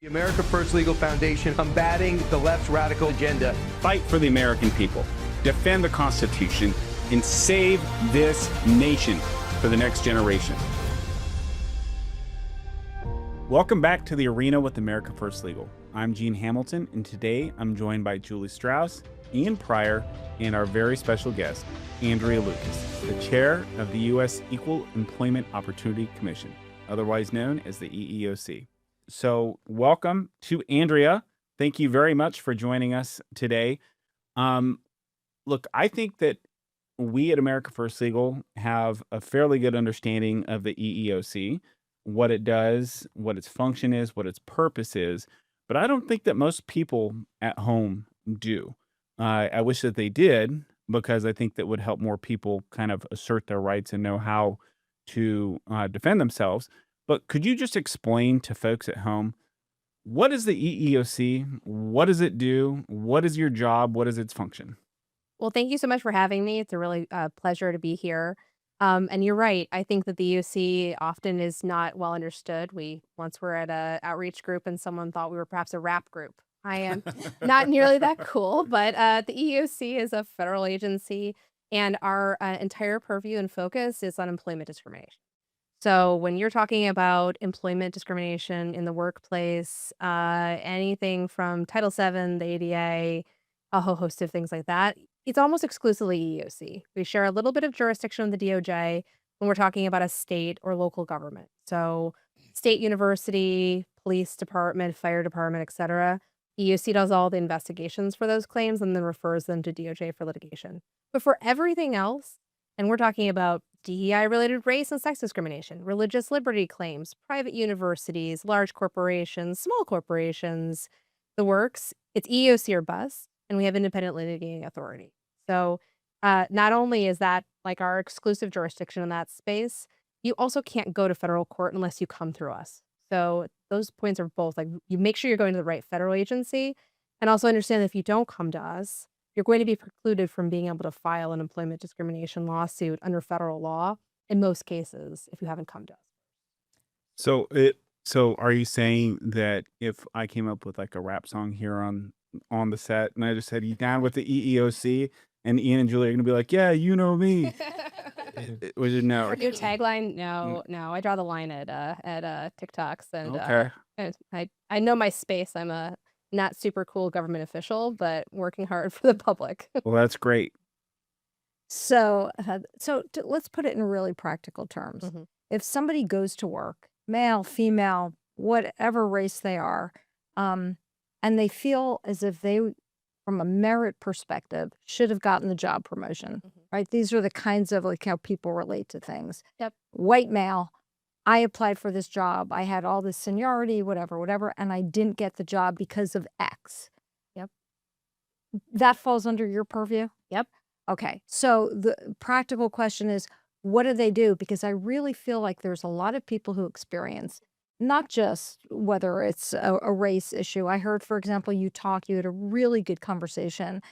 The America First Legal Foundation, combating the left's radical agenda. Fight for the American people, defend the Constitution, and save this nation for the next generation. Welcome back to the Arena with America First Legal. I'm Gene Hamilton, and today I'm joined by Julie Strauss, Ian Pryor, and our very special guest, Andrea Lucas, the chair of the U.S. Equal Employment Opportunity Commission, otherwise known as the EEOC. So welcome to Andrea. Thank you very much for joining us today. Look, I think that we at America First Legal have a fairly good understanding of the EEOC, what it does, what its function is, what its purpose is, but I don't think that most people at home do. I wish that they did, because I think that would help more people kind of assert their rights and know how to defend themselves. But could you just explain to folks at home, what is the EEOC? What does it do? What is your job? What is its function? Well, thank you so much for having me. It's a really pleasure to be here. And you're right. I think that the EEOC often is not well understood. We once were at a outreach group and someone thought we were perhaps a rap group. I am not nearly that cool, but the EEOC is a federal agency, and our entire purview and focus is on employment discrimination. So when you're talking about employment discrimination in the workplace, anything from Title VII, the ADA, a whole host of things like that, it's almost exclusively EEOC. We share a little bit of jurisdiction with the DOJ when we're talking about a state or local government. So state university, police department, fire department, et cetera. EEOC does all the investigations for those claims and then refers them to DOJ for litigation. But for everything else, and we're talking about DEI-related race and sex discrimination, religious liberty claims, private universities, large corporations, small corporations, the works, it's EEOC or bust, and we have independent litigating authority. So not only is that like our exclusive jurisdiction in that space, you also can't go to federal court unless you come through us. So those points are both like, you make sure you're going to the right federal agency, and also understand that if you don't come to us, you're going to be precluded from being able to file an employment discrimination lawsuit under federal law in most cases if you haven't come to us. So are you saying that if I came up with like a rap song here on the set and I just said, "You down with the EEOC?" and Ian and Julie are gonna be like, "Yeah, you know me." Was it no? Your tagline? No, I draw the line at TikToks, and Okay. and I know my space. I'm a not super cool government official, but working hard for the public. Well, that's great. So, let's put it in really practical terms. Mhm. If somebody goes to work, male, female, whatever race they are, and they feel as if they, from a merit perspective, should have gotten the job promotion, Mhm. right? These are the kinds of like how people relate to things. Yep. White male, I applied for this job. I had all this seniority, whatever, and I didn't get the job because of X. Yep. That falls under your purview? Yep. Okay. So the practical question is, what do they do? Because I really feel like there's a lot of people who experience not just whether it's a race issue. I heard, for example, you had a really good conversation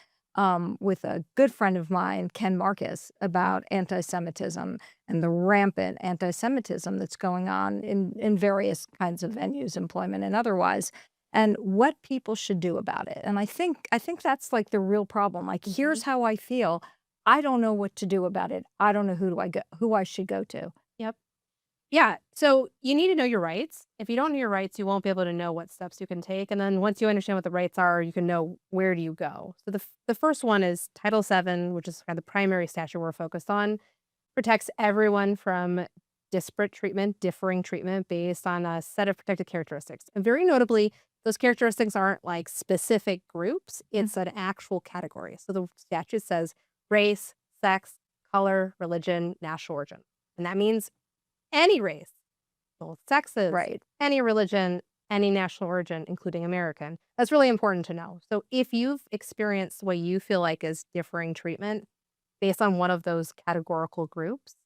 with a good friend of mine, Ken Marcus, about anti-Semitism and the rampant anti-Semitism that's going on in various kinds of venues, employment and otherwise, and what people should do about it. And I think that's like the real problem. Like, here's how I feel. I don't know what to do about it. I don't know who I should go to. Yep. Yeah. So you need to know your rights. If you don't know your rights, you won't be able to know what steps you can take. And then once you understand what the rights are, you can know where do you go. So the first one is Title VII, which is kind of the primary statute we're focused on, protects everyone from disparate treatment, differing treatment based on a set of protected characteristics. And very notably, those characteristics aren't like specific groups, it's an actual category. So the statute says race, sex, color, religion, national origin. And that means any race, both sexes, Right. any religion, any national origin, including American. That's really important to know. So if you've experienced what you feel like is differing treatment based on one of those categorical groups,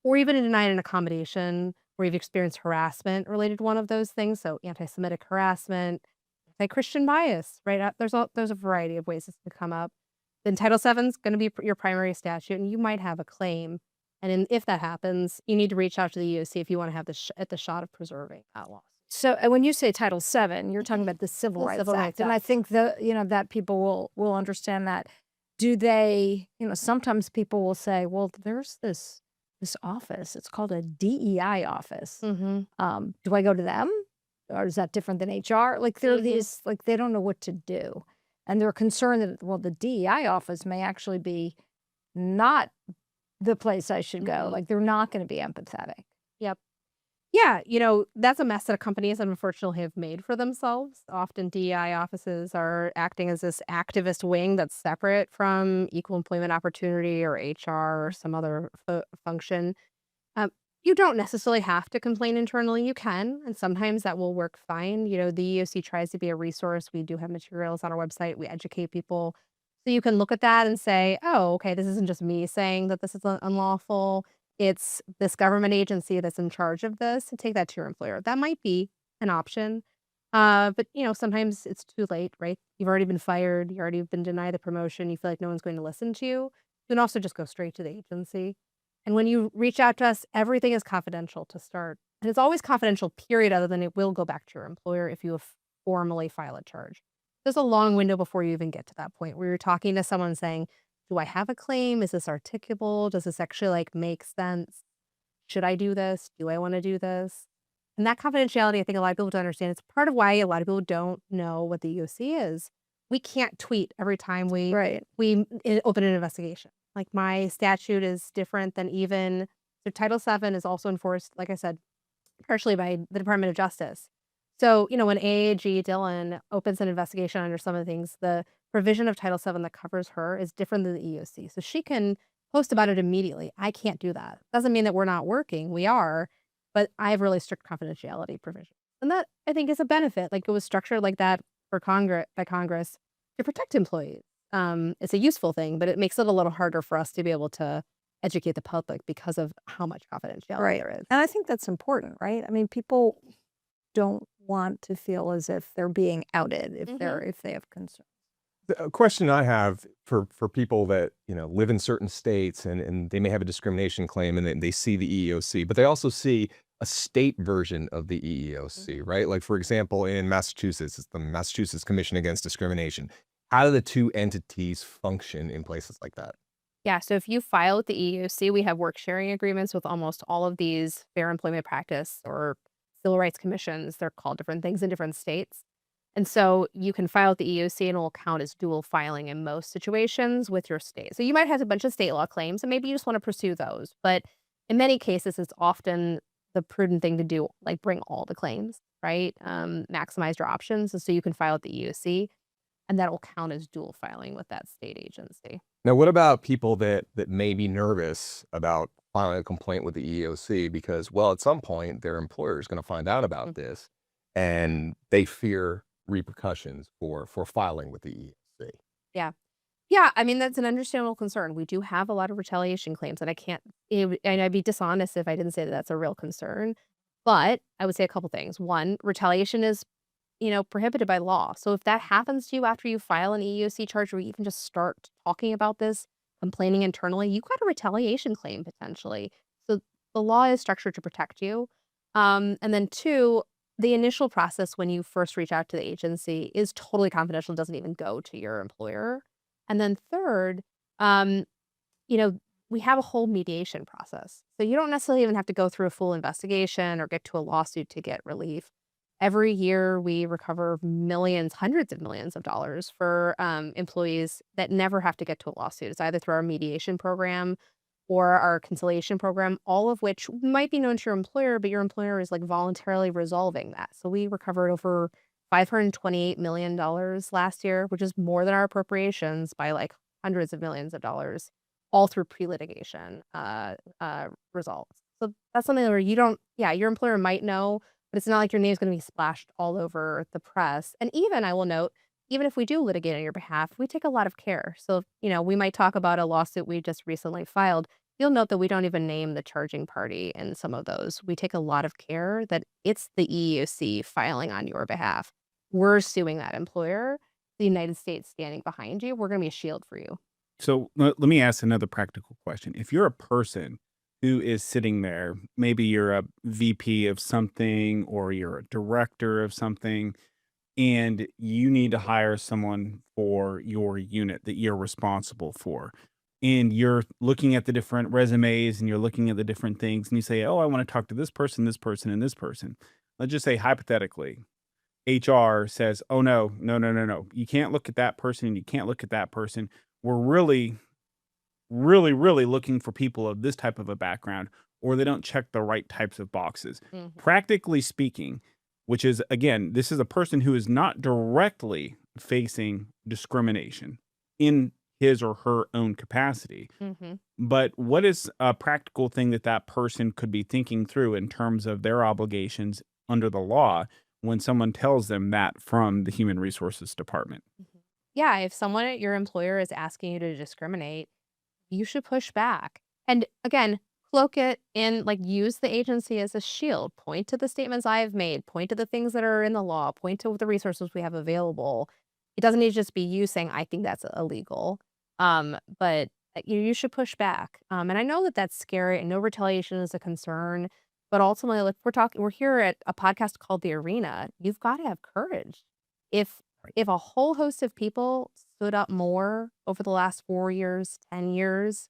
or even denied an accommodation where you've experienced harassment related to one of those things, so anti-Semitic harassment, anti-Christian bias, right? There's a variety of ways this can come up. Then Title VII is going to be your primary statute, and you might have a claim. And if that happens, you need to reach out to the EEOC if you want to have the shot of preserving that lawsuit. So when you say Title VII, you're talking about the Civil The Rights Civil Act, Rights and I Act. think that people will understand that. Do they? Sometimes people will say, "Well, there's this office. It's called a DEI office. Mm-hmm. Do I go to them, or is that different than HR?" Like there are Mhm. these they don't know what to do, and they're concerned that the DEI office may actually be not the place I should go. Mhm. Like they're not going to be empathetic. Yep. Yeah, that's a mess that companies unfortunately have made for themselves. Often DEI offices are acting as this activist wing that's separate from equal employment opportunity or HR or some other function. Um, you don't necessarily have to complain internally. You can, and sometimes that will work fine. The EEOC tries to be a resource. We do have materials on our website. We educate people. So you can look at that and say, oh, okay, this isn't just me saying that this is unlawful. It's this government agency that's in charge of this, and take that to your employer. That might be an option. But sometimes it's too late, right? You've already been fired. You already been denied the promotion. You feel like no one's going to listen to you. You can also just go straight to the agency. And when you reach out to us, everything is confidential to start. And it's always confidential, period, other than it will go back to your employer if you have formally file a charge. There's a long window before you even get to that point where you're talking to someone saying, do I have a claim? Is this articulable? Does this actually make sense? Should I do this? Do I want to do this? And that confidentiality, I think a lot of people don't understand. It's part of why a lot of people don't know what the EOC is. We can't tweet every time Right. we open an investigation. Like my statute is different than even so Title VII is also enforced, like I said, partially by the Department of Justice. So, when AAG Dillon opens an investigation under some of the things, the provision of Title VII that covers her is different than the EOC. So she can post about it immediately. I can't do that. Doesn't mean that we're not working. We are, but I have really strict confidentiality provisions. And that I think is a benefit. Like it was structured like that for Congress to protect employees. It's a useful thing, but it makes it a little harder for us to be able to educate the public because of how much confidentiality Right. there is. And I think that's important, right? I mean, people don't want to feel as if they're being outed if they have concerns. A question I have for people that live in certain states and they may have a discrimination claim and they see the EEOC, but they also see a state version of the EEOC, right? Like for example, in Massachusetts, it's the Massachusetts Commission Against Discrimination. How do the two entities function in places like that? Yeah, so if you file with the EEOC, we have work sharing agreements with almost all of these fair employment practice or civil rights commissions. They're called different things in different states. And so you can file with the EEOC and it will count as dual filing in most situations with your state. So you might have a bunch of state law claims and maybe you just want to pursue those. But in many cases, it's often the prudent thing to do, like bring all the claims, right? Maximize your options. And so you can file with the EEOC and that will count as dual filing with that state agency. Now, what about people that may be nervous about filing a complaint with the EEOC because, well, at some point their employer is going to find out about this and they fear repercussions for filing with the EEOC? Yeah. Yeah, I mean, that's an understandable concern. We do have a lot of retaliation claims, and and I'd be dishonest if I didn't say that that's a real concern. But I would say a couple things. One, retaliation is, prohibited by law. So if that happens to you after you file an EEOC charge or you even just start talking about this, complaining internally, you got a retaliation claim potentially. So the law is structured to protect you. And then two, the initial process when you first reach out to the agency is totally confidential, doesn't even go to your employer. And then third, um, you know, we have a whole mediation process. So you don't necessarily even have to go through a full investigation or get to a lawsuit to get relief. Every year we recover millions, hundreds of millions of dollars for employees that never have to get to a lawsuit. It's either through our mediation program or our conciliation program, all of which might be known to your employer, but your employer is like voluntarily resolving that. So we recovered over $528 million last year, which is more than our appropriations by like hundreds of millions of dollars, all through pre-litigation results. So that's something where your employer might know, but it's not like your name is going to be splashed all over the press. And even, I will note, even if we do litigate on your behalf, we take a lot of care. So, we might talk about a lawsuit we just recently filed. You'll note that we don't even name the charging party in some of those. We take a lot of care that it's the EEOC filing on your behalf. We're suing that employer, the United States standing behind you. We're going to be a shield for you. So let me ask another practical question. If you're a person who is sitting there. Maybe you're a VP of something or you're a director of something, and you need to hire someone for your unit that you're responsible for. And you're looking at the different resumes and you're looking at the different things, and you say, "Oh, I want to talk to this person, and this person." Let's just say hypothetically, HR says, "Oh no, no, no, no, no. You can't look at that person and you can't look at that person. We're really, really, really looking for people of this type of a background, or they don't check the right types of boxes." Mhm. Practically speaking, which is, again, this is a person who is not directly facing discrimination in his or her own capacity. Mhm. But what is a practical thing that that person could be thinking through in terms of their obligations under the law when someone tells them that from the human resources department? Mhm. Yeah, if someone at your employer is asking you to discriminate, you should push back. And again, cloak it in, like, use the agency as a shield. Point to the statements I have made, point to the things that are in the law, point to the resources we have available. It doesn't need to just be you saying, I think that's illegal. But you should push back. And I know that that's scary. I know retaliation is a concern, but ultimately, like, we're here at a podcast called The Arena. You've got to have courage. If if a whole host of people stood up more over the last 4 years, 10 years,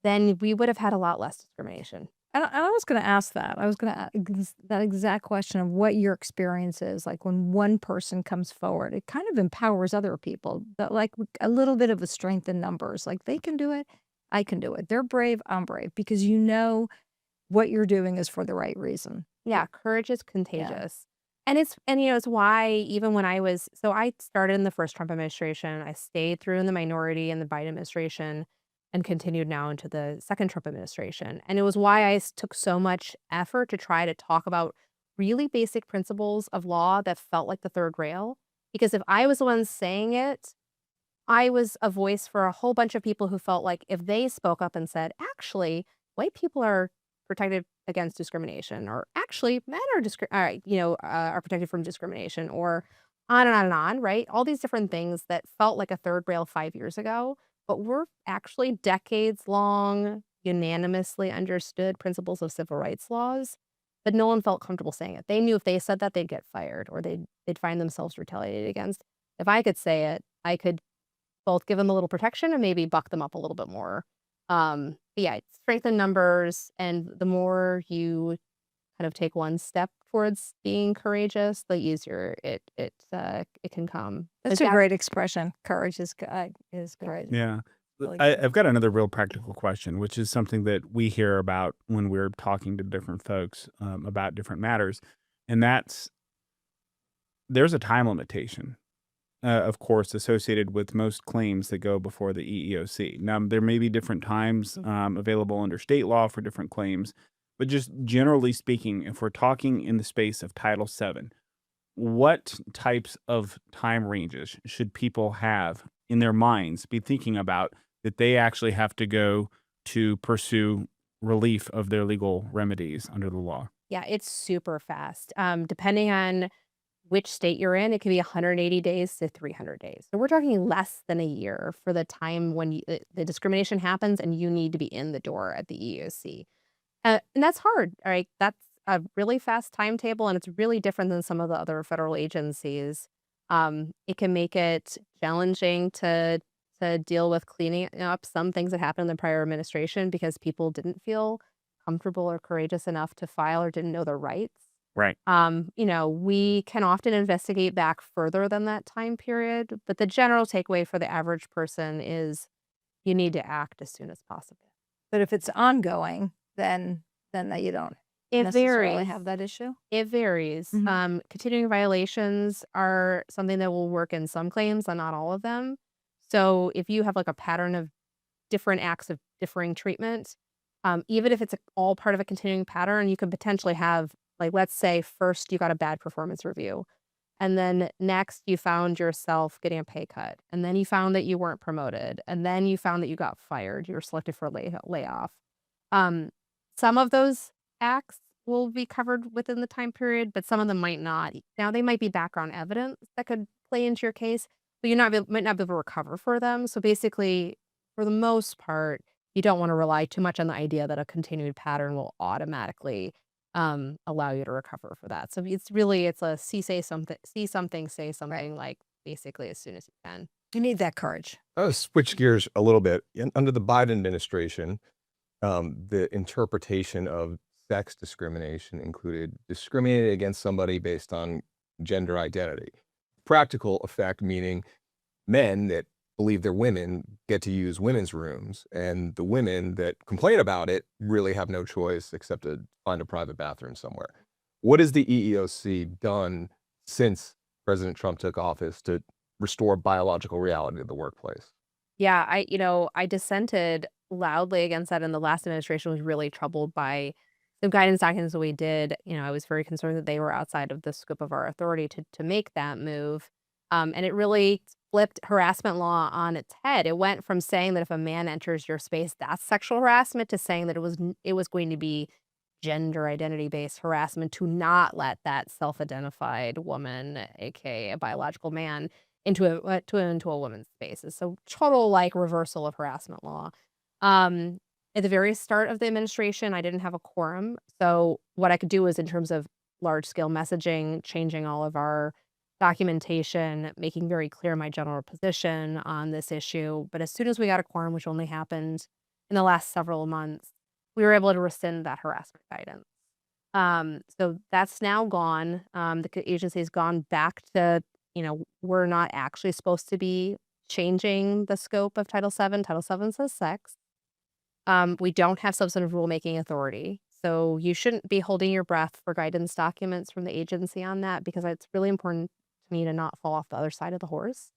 then we would have had a lot less discrimination. And I was going to ask that. I was going to ask that exact question of what your experience is like when one person comes forward. It kind of empowers other people. That like a little bit of a strength in numbers. Like they can do it, I can do it. They're brave, I'm brave because you know what you're doing is for the right reason. Yeah, courage is Yeah. contagious. And it's why even when I started in the first Trump administration, I stayed through in the minority in the Biden administration and continued now into the second Trump administration. And it was why took so much effort to try to talk about really basic principles of law that felt like the third rail. Because if I was the one saying it, I was a voice for a whole bunch of people who felt like if they spoke up and said, actually, white people are protected against discrimination, or actually men are protected from discrimination, or on and on and on, right? All these different things that felt like a third rail 5 years ago, but were actually decades long, unanimously understood principles of civil rights laws. But no one felt comfortable saying it. They knew if they said that, they'd get fired or they'd find themselves retaliated against. If I could say it, I could both give them a little protection and maybe buck them up a little bit more. But yeah, strengthen numbers, and the more you kind of take one step towards being courageous, the easier it can come. That's But a great expression. Courage is courage. Yeah. Really good. I've got another real practical question, which is something that we hear about when we're talking to different folks about different matters. And that's there's a time limitation, of course, associated with most claims that go before the EEOC. Now, there may be different times available under state law for different claims, but just generally speaking, if we're talking in the space of Title VII, what types of time ranges should people have in their minds be thinking about that they actually have to go to pursue relief of their legal remedies under the law? Yeah, it's super fast. Depending on which state you're in, it could be 180 days to 300 days. So we're talking less than a year for the time when the discrimination happens and you need to be in the door at the EEOC. And that's hard, all right? That's a really fast timetable, and it's really different than some of the other federal agencies. It can make it challenging to deal with cleaning up some things that happened in the prior administration because people didn't feel comfortable or courageous enough to file or didn't know their rights. Right. We can often investigate back further than that time period, but the general takeaway for the average person is you need to act as soon as possible. But if it's ongoing, then that you don't It necessarily varies. have that issue. It varies. Mhm. Continuing violations are something that will work in some claims and not all of them. So if you have like a pattern of different acts of differing treatment, even if it's all part of a continuing pattern, you could potentially have, like, let's say first you got a bad performance review, and then next you found yourself getting a pay cut, and then you found that you weren't promoted, and then you found that you got fired, you were selected for a layoff. Um, some of those acts will be covered within the time period, but some of them might not. Now, they might be background evidence that could play into your case, but might not be able to recover for them. So basically, for the most part, you don't want to rely too much on the idea that a continued pattern will automatically allow you to recover for that. So it's a see something, say something, like basically as soon as you can. You need that courage. I'll switch gears a little bit. Under the Biden administration, the interpretation of sex discrimination included discriminating against somebody based on gender identity. Practical effect meaning men that believe they're women get to use women's rooms, and the women that complain about it really have no choice except to find a private bathroom somewhere. What has the EEOC done since President Trump took office to restore biological reality to the workplace? Yeah, I dissented loudly against that in the last administration, was really troubled by the guidance documents that we did. I was very concerned that they were outside of the scope of our authority to make that move. And it really flipped harassment law on its head. It went from saying that if a man enters your space, that's sexual harassment, to saying that it was going to be gender identity based harassment to not let that self-identified woman, aka a biological man, into a woman's space. So total like reversal of harassment law. At the very start of the administration, I didn't have a quorum. So what I could do was, in terms of large scale messaging, changing all of our documentation, making very clear my general position on this issue. But as soon as we got a quorum, which only happened in the last several months, we were able to rescind that harassment guidance. So that's now gone. The agency has gone back to, we're not actually supposed to be changing the scope of Title VII. Title VII says sex. We don't have substantive rulemaking authority. So you shouldn't be holding your breath for guidance documents from the agency on that, because it's really important to me to not fall off the other side of the horse.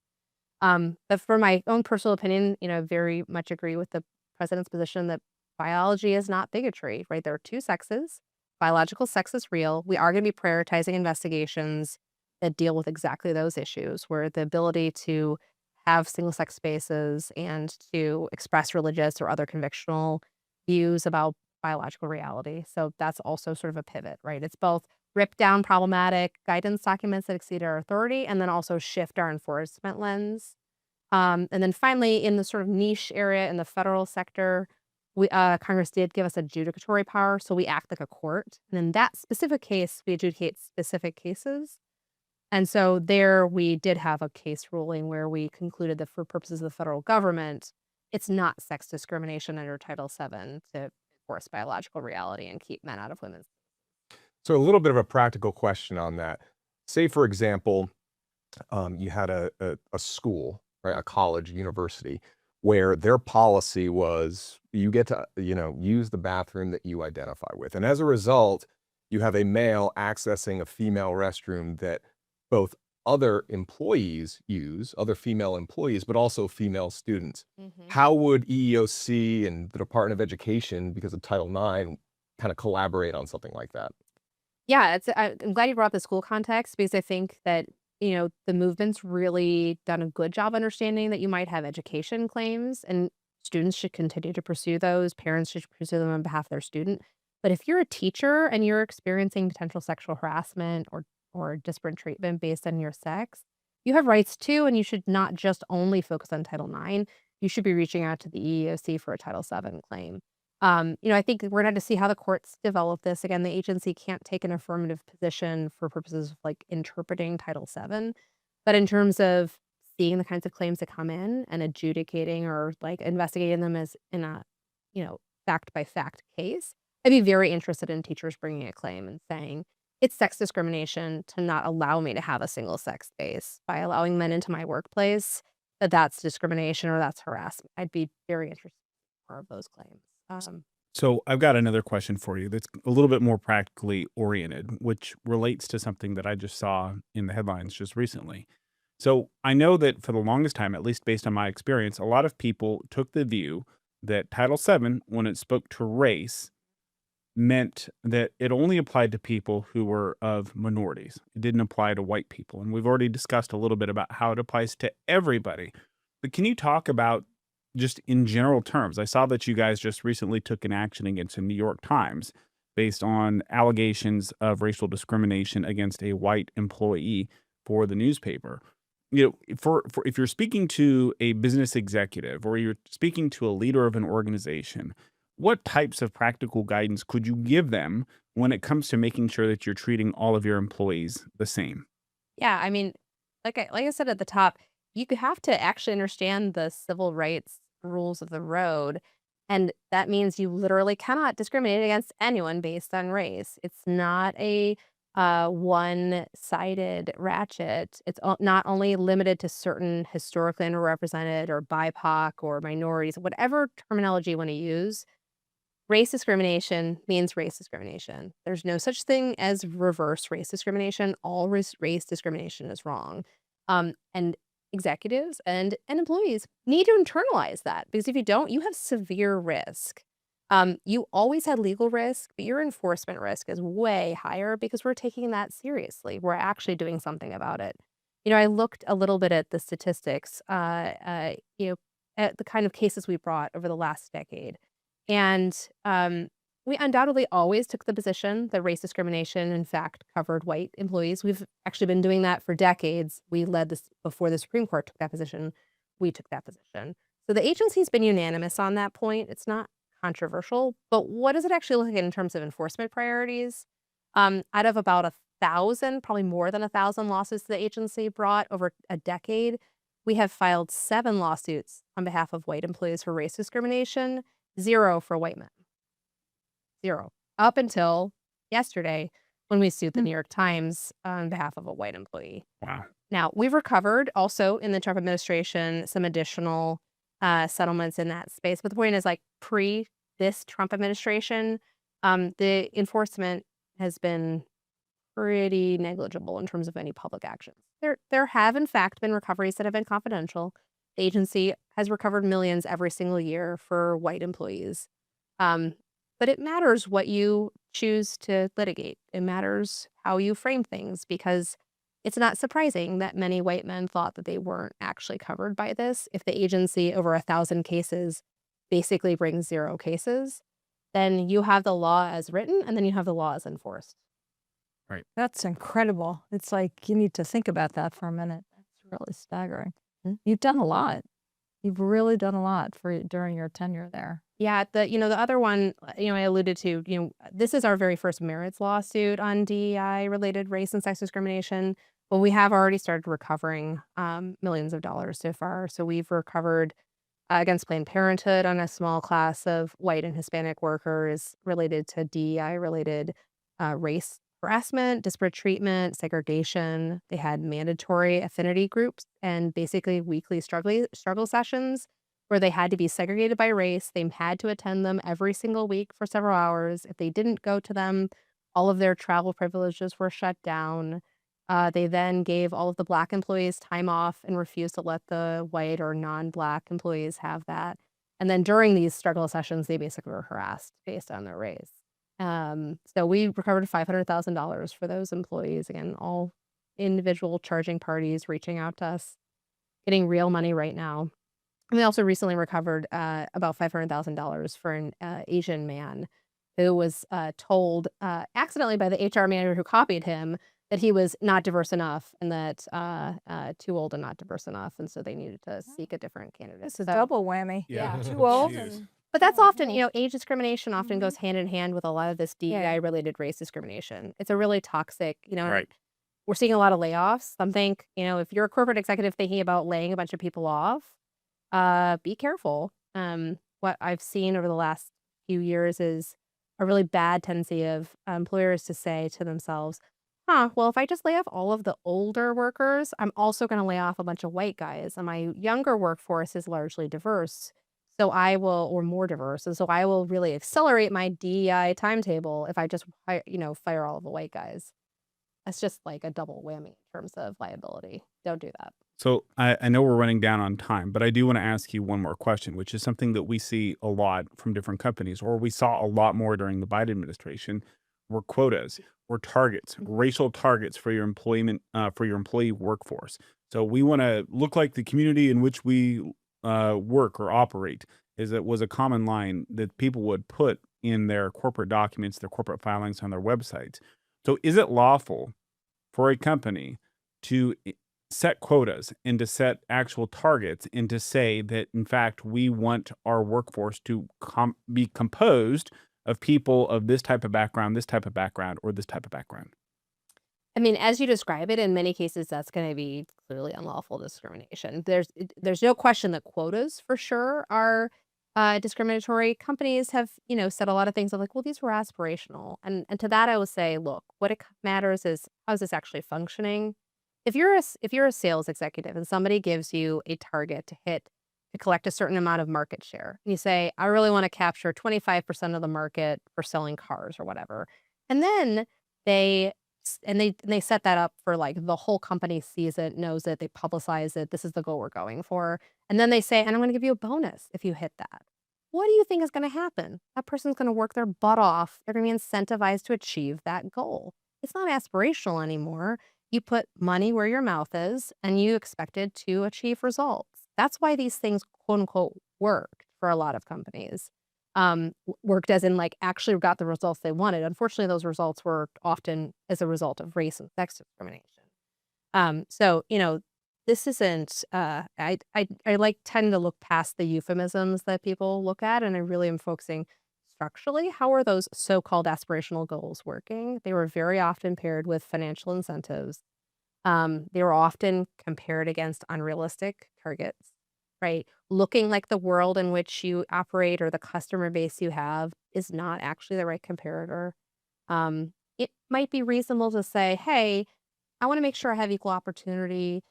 But for my own personal opinion, very much agree with the president's position that biology is not bigotry, right? There are two sexes. Biological sex is real. We are going to be prioritizing investigations that deal with exactly those issues, where the ability to have single-sex spaces and to express religious or other convictional views about biological reality. So that's also sort of a pivot, right? It's both rip down problematic guidance documents that exceed our authority, and then also shift our enforcement lens. And then finally, in the sort of niche area in the federal sector, Congress did give us adjudicatory power, so we act like a court. And in that specific case, we adjudicate specific cases. And so there we did have a case ruling where we concluded that for purposes of the federal government, it's not sex discrimination under Title VII to enforce biological reality and keep men out of women's. So a little bit of a practical question on that. Say, for example, you had a school, right, a college, university, where their policy was you get to, use the bathroom that you identify with. And as a result, you have a male accessing a female restroom that both other employees use, other female employees, but also female students. How would EEOC and the Department of Education, because of Title IX, kind of collaborate on something like that? Yeah, I'm glad you brought up the school context, because I think that, the movement's really done a good job understanding that you might have education claims, and students should continue to pursue those. Parents should pursue them on behalf of their student. But if you're a teacher and you're experiencing potential sexual harassment or disparate treatment based on your sex, you have rights too, and you should not just only focus on Title IX. You should be reaching out to the EEOC for a Title VII claim. I think we're going to have to see how the courts develop this. Again, the agency can't take an affirmative position for purposes of like interpreting Title VII, but in terms of seeing the kinds of claims that come in and adjudicating or like investigating them as in a, fact by fact case, I'd be very interested in teachers bringing a claim and saying, it's sex discrimination to not allow me to have a single sex space by allowing men into my workplace, that's discrimination or that's harassment. I'd be very interested in more of those claims. So I've got another question for you that's a little bit more practically oriented, which relates to something that I just saw in the headlines just recently. So I know that for the longest time, at least based on my experience, a lot of people took the view that Title VII, when it spoke to race, meant that it only applied to people who were of minorities. It didn't apply to white people. And we've already discussed a little bit about how it applies to everybody. But can you talk about, just in general terms, I saw that you guys just recently took an action against the New York Times based on allegations of racial discrimination against a white employee for the newspaper. for if you're speaking to a business executive or you're speaking to a leader of an organization, what types of practical guidance could you give them when it comes to making sure that you're treating all of your employees the same? Yeah, I mean, like I said at the top, you have to actually understand the civil rights rules of the road, and that means you literally cannot discriminate against anyone based on race. It's not a one-sided ratchet. It's not only limited to certain historically underrepresented or BIPOC or minorities, whatever terminology you want to use. Race discrimination means race discrimination. There's no such thing as reverse race discrimination. All race discrimination is wrong. And executives and employees need to internalize that because if you don't, you have severe risk. You always had legal risk, but your enforcement risk is way higher because we're taking that seriously. We're actually doing something about it. I looked a little bit at the statistics, at the kind of cases we brought over the last decade. And we undoubtedly always took the position that race discrimination, in fact, covered white employees. We've actually been doing that for decades. We led this before the Supreme Court took that position. We took that position. So the agency's been unanimous on that point. It's not controversial, but what does it actually look like in terms of enforcement priorities? Out of about 1,000, probably more than 1,000 lawsuits the agency brought over a decade, we have filed 7 lawsuits on behalf of white employees for race discrimination, 0 for white men. 0. Up until yesterday when we sued the New York Times on behalf of a white employee. Wow. Now, we've recovered also in the Trump administration some additional settlements in that space. But the point is, pre this Trump administration, the enforcement has been pretty negligible in terms of any public actions. There have, in fact, been recoveries that have been confidential. The agency has recovered millions every single year for white employees. But it matters what you choose to litigate. It matters how you frame things because it's not surprising that many white men thought that they weren't actually covered by this. If the agency over 1,000 cases basically brings 0 cases, then you have the law as written and then you have the law as enforced. Right. That's incredible. It's like you need to think about that for a minute. That's really staggering. Mhm. You've done a lot. You've really done a lot during your tenure there. Yeah, the other one, I alluded to, this is our very first merits lawsuit on DEI related race and sex discrimination. But we have already started recovering millions of dollars so far. So we've recovered against Planned Parenthood on a small class of white and Hispanic workers related to DEI related race harassment, disparate treatment, segregation. They had mandatory affinity groups and basically weekly struggle sessions where they had to be segregated by race. They had to attend them every single week for several hours. If they didn't go to them, all of their travel privileges were shut down. They then gave all of the Black employees time off and refused to let the white or non-Black employees have that. And then during these struggle sessions, they basically were harassed based on their race. So we recovered $500,000 for those employees. Again, all individual charging parties reaching out to us, getting real money right now. And we also recently recovered about $500,000 for an Asian man who was told accidentally by the HR manager who copied him that he was not diverse enough and that too old and not diverse enough. And so they needed to seek a different candidate. It's a So- double whammy. Yeah. Too old. Jeez. But that's Yeah, often, well- age discrimination often goes hand in hand with a lot of this DEI related race discrimination. It's a really toxic, Right. we're seeing a lot of layoffs. Some think, if you're a corporate executive thinking about laying a bunch of people off, be careful. What I've seen over the last few years is a really bad tendency of employers to say to themselves, well, if I just lay off all of the older workers, I'm also going to lay off a bunch of white guys. And my younger workforce is largely diverse. So I will, or more diverse. And so I will really accelerate my DEI timetable if I just, fire all of the white guys. That's just like a double whammy in terms of liability. Don't do that. So I know we're running down on time, but I do want to ask you one more question, which is something that we see a lot from different companies, or we saw a lot more during the Biden administration, were quotas, or targets, racial targets for your employee workforce. So we want to look like the community in which we work or operate. Was a common line that people would put in their corporate documents, their corporate filings on their websites. So is it lawful for a company to set quotas and to set actual targets and to say that, in fact, we want our workforce to be composed of people of this type of background, or this type of background? I mean, as you describe it, in many cases, that's going to be clearly unlawful discrimination. There's no question that quotas for sure are discriminatory. Companies have, said a lot of things like, well, these were aspirational. And to that, I will say, look, what matters is how is this actually functioning? If you're a sales executive and somebody gives you a target to collect a certain amount of market share, and you say, I really want to capture 25% of the market for selling cars or whatever, and then they they set that up for like the whole company sees it, knows it, they publicize it. This is the goal we're going for. And then they say, and I'm going to give you a bonus if you hit that. What do you think is going to happen? That person's going to work their butt off. They're going to be incentivized to achieve that goal. It's not aspirational anymore. You put money where your mouth is and you expected to achieve results. That's why these things, quote unquote, worked for a lot of companies. Worked as in like actually got the results they wanted. Unfortunately, those results were often as a result of race and sex discrimination. So this isn't. I like tend to look past the euphemisms that people look at, and I really am focusing structurally. How are those so-called aspirational goals working? They were very often paired with financial incentives. They were often compared against unrealistic targets, right? Looking like the world in which you operate or the customer base you have is not actually the right comparator. It might be reasonable to say, hey, I want to make sure I have equal opportunity.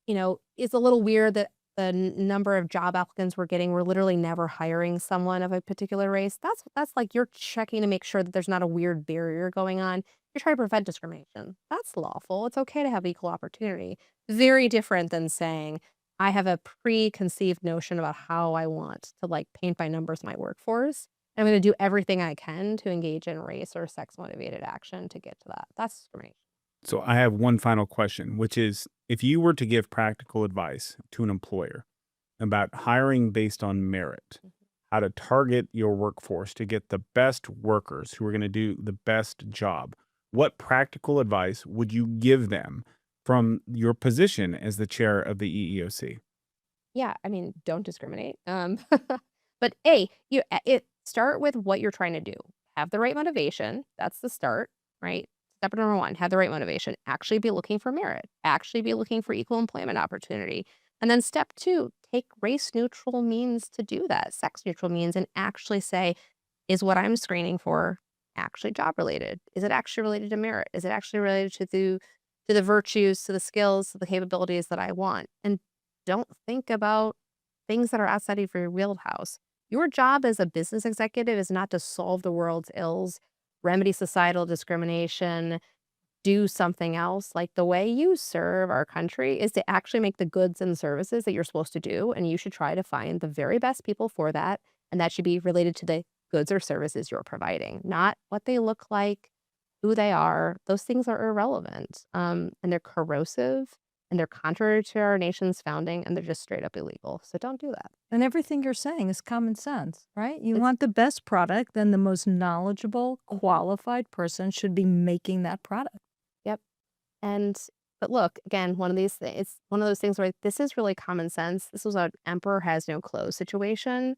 It's a little weird that the number of job applicants we're getting, we're literally never hiring someone of a particular race. That's like you're checking to make sure that there's not a weird barrier going on. You're trying to prevent discrimination. That's lawful. It's okay to have equal opportunity. Very different than saying, I have a preconceived notion about how I want to like paint by numbers my workforce. I'm going to do everything I can to engage in race or sex motivated action to get to that. That's discrimination. So I have one final question, which is if you were to give practical advice to an employer about hiring based on merit, how to target your workforce to get the best workers who are going to do the best job, what practical advice would you give them from your position as the chair of the EEOC? Yeah, I mean, don't discriminate. But start with what you're trying to do. Have the right motivation. That's the start, right? Step number one, have the right motivation. Actually be looking for merit. Actually be looking for equal employment opportunity. And then step two, take race neutral means to do that, sex neutral means, and actually say, is what I'm screening for actually job related? Is it actually related to merit? Is it actually related to the virtues, to the skills, to the capabilities that I want? And don't think about things that are outside of your wheelhouse. Your job as a business executive is not to solve the world's ills, remedy societal discrimination, do something else. Like the way you serve our country is to actually make the goods and services that you're supposed to do. And you should try to find the very best people for that. And that should be related to the goods or services you're providing, not what they look like, who they are. Those things are irrelevant. And they're corrosive and they're contrary to our nation's founding and they're just straight up illegal. So don't do that. And everything you're saying is common sense, right? You want the best product, then the most knowledgeable, qualified person should be making that product. Yep. But look, again, it's one of those things where this is really common sense. This was an emperor has no clothes situation.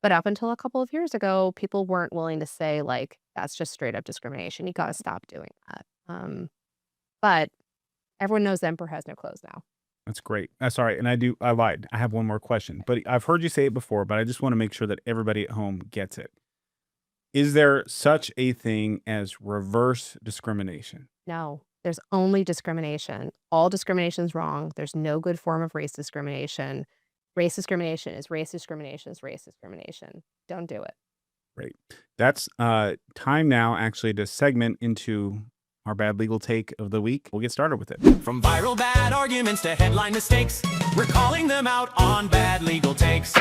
But up until a couple of years ago, people weren't willing to say, like, that's just straight up discrimination. You got to stop doing that. But everyone knows the emperor has no clothes now. That's great. Sorry, and I lied. I have one more question, but I've heard you say it before, but I just want to make sure that everybody at home gets it. Is there such a thing as reverse discrimination? No, there's only discrimination. All discrimination is wrong. There's no good form of race discrimination. Race discrimination is race discrimination is race discrimination. Don't do it. Great. That's time now actually to segment into our bad legal take of the week. We'll get started with it. From viral bad arguments to headline mistakes, we're calling them out on bad legal takes.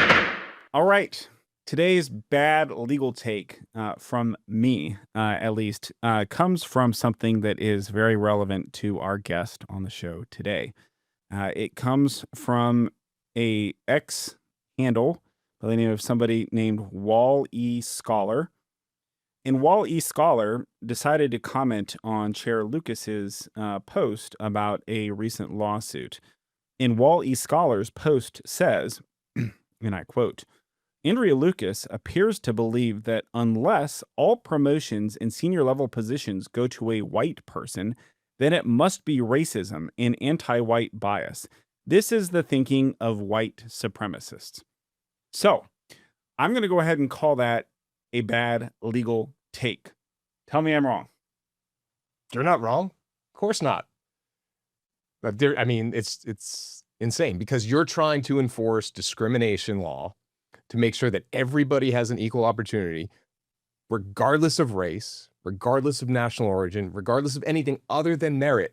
All right. Today's bad legal take from me, at least, comes from something that is very relevant to our guest on the show today. It comes from a X handle by the name of somebody named Wall E Scholar. And Wall E Scholar decided to comment on Chair Lucas's post about a recent lawsuit. And Wall E Scholar's post says, and I quote, Andrea Lucas appears to believe that unless all promotions and senior level positions go to a white person, then it must be racism and anti-white bias. This is the thinking of white supremacists. So I'm going to go ahead and call that a bad legal take. Tell me I'm wrong. You're not wrong. Of course not. But I mean, it's insane because you're trying to enforce discrimination law to make sure that everybody has an equal opportunity, regardless of race, regardless of national origin, regardless of anything other than merit.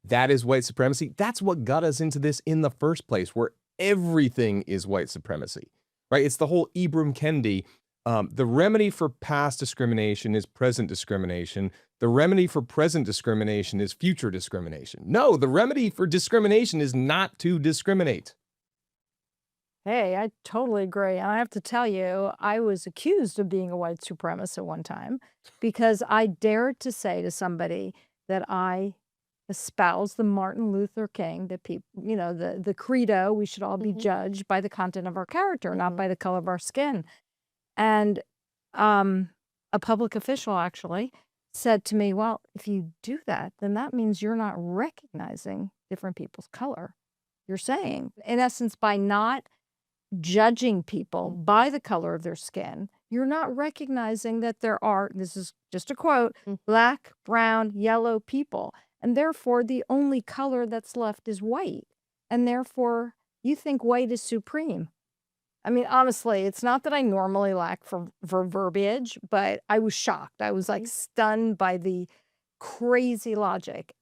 That is white supremacy. That's what got us into this in the first place, where everything is white supremacy, right? It's the whole Ibram Kendi. The remedy for past discrimination is present discrimination. The remedy for present discrimination is future discrimination. No, the remedy for discrimination is not to discriminate. Hey, I totally agree. And I have to tell you, I was accused of being a white supremacist at one time because I dared to say to somebody that I espouse the Martin Luther King, that people, the credo, we should all be judged by the content of our character, not by the color of our skin. And a public official actually said to me, well, if you do that, then that means you're not recognizing different people's color. You're saying, in essence, by not judging people by the color of their skin, you're not recognizing that there are, this is just a quote, black, brown, yellow people. And therefore, the only color that's left is white. And therefore, you think white is supreme. I mean, honestly, it's not that I normally lack for verbiage, but I was shocked. I was like stunned by the crazy logic.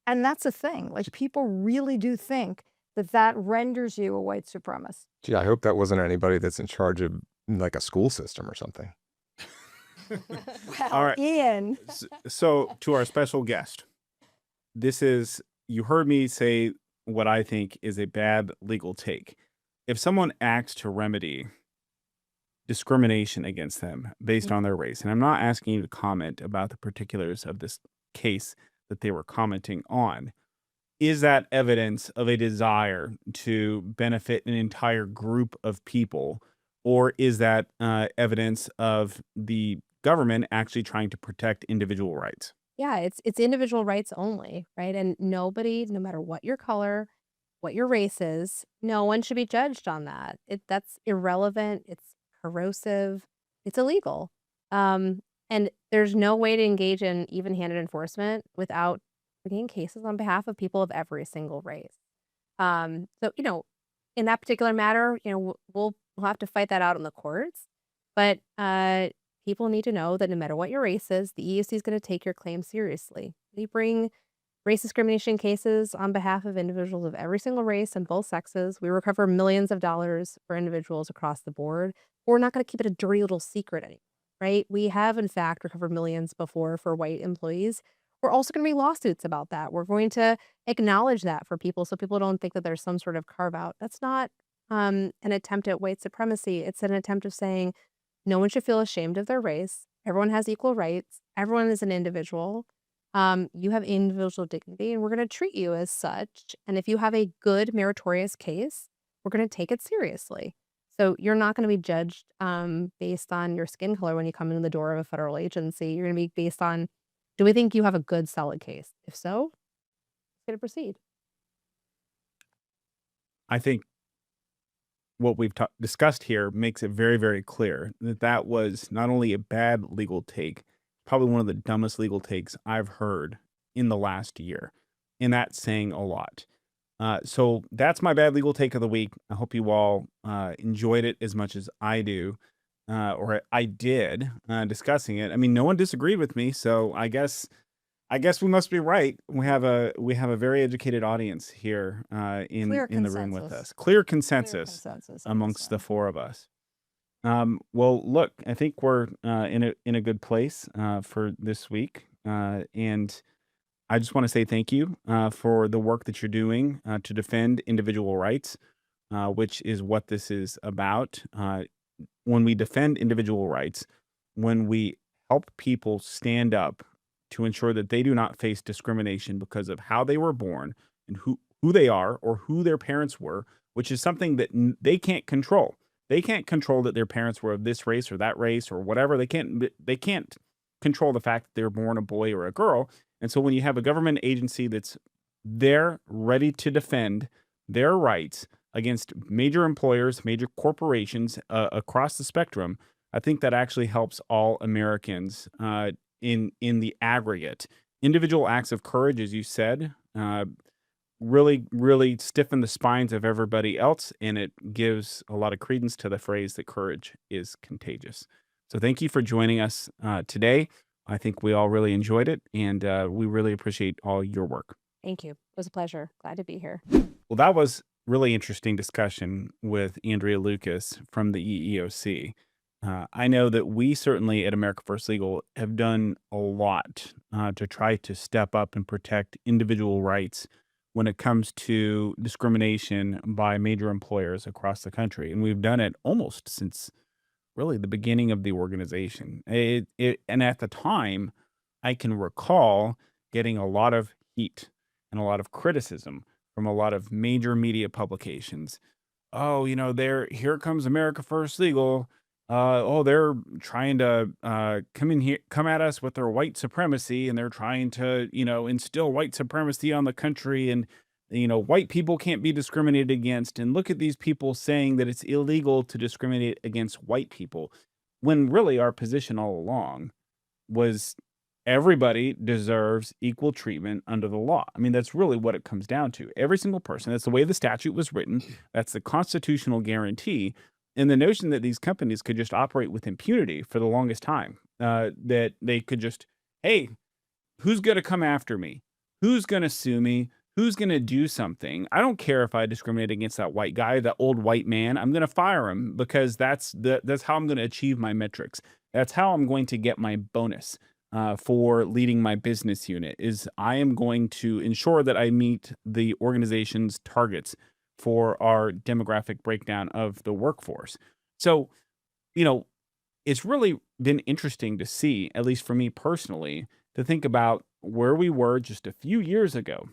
And that's a thing. Like, people really do think that renders you a white supremacist. Gee, I hope that wasn't anybody that's in charge of like a school system or something. Well, All right. Ian. So to our special guest, you heard me say what I think is a bad legal take. If someone acts to remedy discrimination against them based on their race, and I'm not asking you to comment about the particulars of this case that they were commenting on, is that evidence of a desire to benefit an entire group of people, or is that evidence of the government actually trying to protect individual rights? Yeah, it's individual rights only, right? And nobody, no matter what your color, what your race is, no one should be judged on that. That's irrelevant. It's corrosive. It's illegal. And there's no way to engage in even-handed enforcement without bringing cases on behalf of people of every single race. So, in that particular matter, we'll have to fight that out in the courts. But people need to know that no matter what your race is, the EEOC is going to take your claim seriously. We bring race discrimination cases on behalf of individuals of every single race and both sexes. We recover millions of dollars for individuals across the board. We're not going to keep it a dirty little secret anymore, right? We have, in fact, recovered millions before for white employees. We're also going to be lawsuits about that. We're going to acknowledge that for people so people don't think that there's some sort of carve out. That's not an attempt at white supremacy. It's an attempt of saying no one should feel ashamed of their race. Everyone has equal rights. Everyone is an individual. You have individual dignity, and we're going to treat you as such. And if you have a good meritorious case, we're going to take it seriously. So you're not going to be judged based on your skin color when you come in the door of a federal agency. You're going to be based on, do we think you have a good, solid case? If so, it's going to proceed. I think what we've discussed here makes it very, very clear that was not only a bad legal take, probably one of the dumbest legal takes I've heard in the last year. And that's saying a lot. So that's my bad legal take of the week. I hope you all enjoyed it as much as I do, or I did, discussing it. I mean, no one disagreed with me, so I guess we must be right. We have a very educated audience here in the room with us. Clear consensus amongst the four of us. Well, look, I think we're in a good place for this week, and I just want to say thank you for the work that you're doing to defend individual rights, which is what this is about. When we defend individual rights, when we help people stand up to ensure that they do not face discrimination because of how they were born and who they are or who their parents were, which is something that they can't control. They can't control that their parents were of this race or that race or whatever. They can't control the fact that they were born a boy or a girl. And so when you have a government agency that's there ready to defend their rights against major employers, major corporations across the spectrum, I think that actually helps all Americans in the aggregate. Individual acts of courage, as you said, really stiffen the spines of everybody else, and it gives a lot of credence to the phrase that courage is contagious. So thank you for joining us today. I think we all really enjoyed it, and we really appreciate all your work. Thank you. It was a pleasure. Glad to be here. Well, that was really interesting discussion with Andrea Lucas from the EEOC. I know that we certainly at America First Legal have done a lot to try to step up and protect individual rights when it comes to discrimination by major employers across the country. And we've done it almost since really the beginning of the organization. And at the time, I can recall getting a lot of heat and a lot of criticism from a lot of major media publications. Oh, here comes America First Legal. They're trying to come at us with their white supremacy, and they're trying to, instill white supremacy on the country, and white people can't be discriminated against. And look at these people saying that it's illegal to discriminate against white people, when really our position all along was everybody deserves equal treatment under the law. I mean, that's really what it comes down to. Every single person. That's the way the statute was written. That's the constitutional guarantee. And the notion that these companies could just operate with impunity for the longest time, that they could just, hey, who's going to come after me? Who's going to sue me? Who's going to do something? I don't care if I discriminate against that white guy, that old white man. I'm going to fire him because that's how I'm going to achieve my metrics. That's how I'm going to get my bonus for leading my business unit, is I am going to ensure that I meet the organization's targets for our demographic breakdown of the workforce. So, it's really been interesting to see, at least for me personally, to think about where we were just a few years ago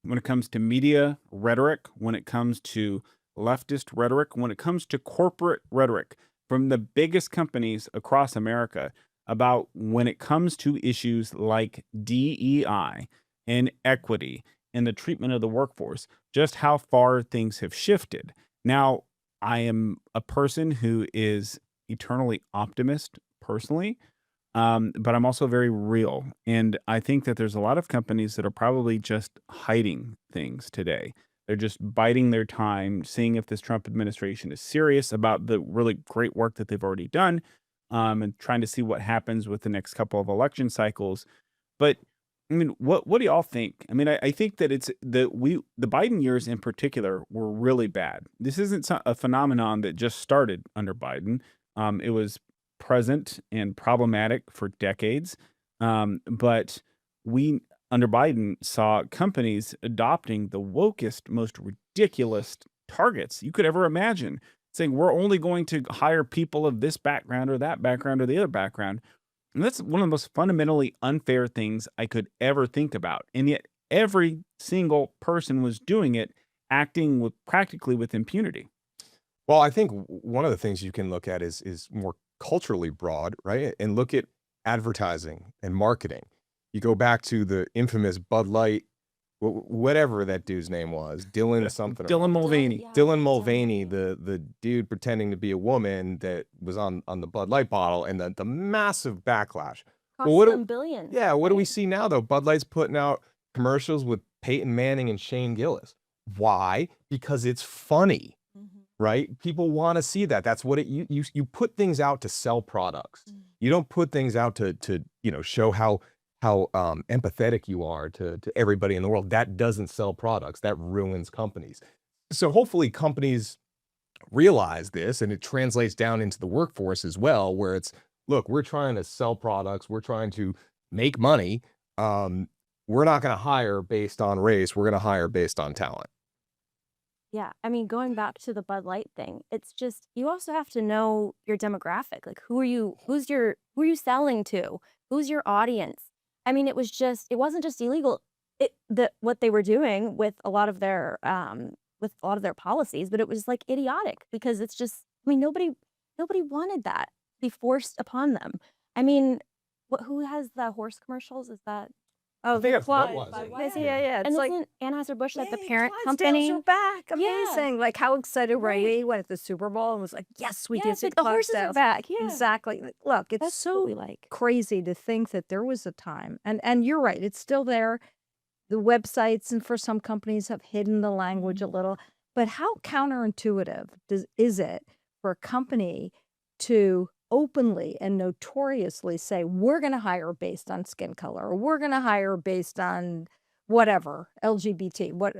when it comes to media rhetoric, when it comes to leftist rhetoric, when it comes to corporate rhetoric from the biggest companies across America about when it comes to issues like DEI and equity and the treatment of the workforce, just how far things have shifted. Now, I am a person who is eternally optimist personally, but I'm also very real. And I think that there's a lot of companies that are probably just hiding things today. They're just biding their time, seeing if this Trump administration is serious about the really great work that they've already done, and trying to see what happens with the next couple of election cycles. But I mean, what do y'all think? I mean, I think that the Biden years in particular were really bad. This isn't a phenomenon that just started under Biden. It was present and problematic for decades. But we, under Biden, saw companies adopting the wokest, most ridiculous targets you could ever imagine, saying we're only going to hire people of this background or that background or the other background. And that's one of the most fundamentally unfair things I could ever think about. And yet every single person was doing it, acting practically with impunity. Well, I think one of the things you can look at is more culturally broad, right? And look at advertising and marketing. You go back to the infamous Bud Light, whatever that dude's name was, Dylan something. Dylan Mulvaney. Yeah. Dylan Mulvaney, the dude pretending to be a woman that was on the Bud Light bottle, and the massive backlash. Cost them billions. Yeah, what do we see now though? Bud Light's putting out commercials with Peyton Manning and Shane Gillis. Why? Because it's funny, right? People want to see that. That's what you put things out to sell products. You don't put things out to show how empathetic you are to everybody in the world. That doesn't sell products. That ruins companies. So hopefully companies realize this, and it translates down into the workforce as well, where it's, look, we're trying to sell products. We're trying to make money. We're not going to hire based on race. We're going to hire based on talent. Yeah, I mean, going back to the Bud Light thing, it's just you also have to know your demographic. Like, who are you selling to? Who's your audience? I mean, it wasn't just illegal. What they were doing with a lot of their policies, but it was like idiotic because it's just, I mean, nobody wanted that to be forced upon them. I mean, who has the horse commercials? Is that Oh, think the that's Clyde. Budweiser. Yeah, yeah. It's and like, isn't Anheuser-Busch like the yay, parent Clydesdales company? are back. Yeah. Amazing. Like, how excited were Right. we when at the Super Bowl and was like, yes, we Yeah, did it's see like the horses are Clydesdales. back. Yeah, Exactly. Look, it's that's what so we like. crazy to think that there was a time, and you're right, it's still there. The websites and for some companies have hidden the language a little, but how counterintuitive is it for a company to openly and notoriously say, we're going to hire based on skin color, or we're going to hire based on whatever, LGBT, what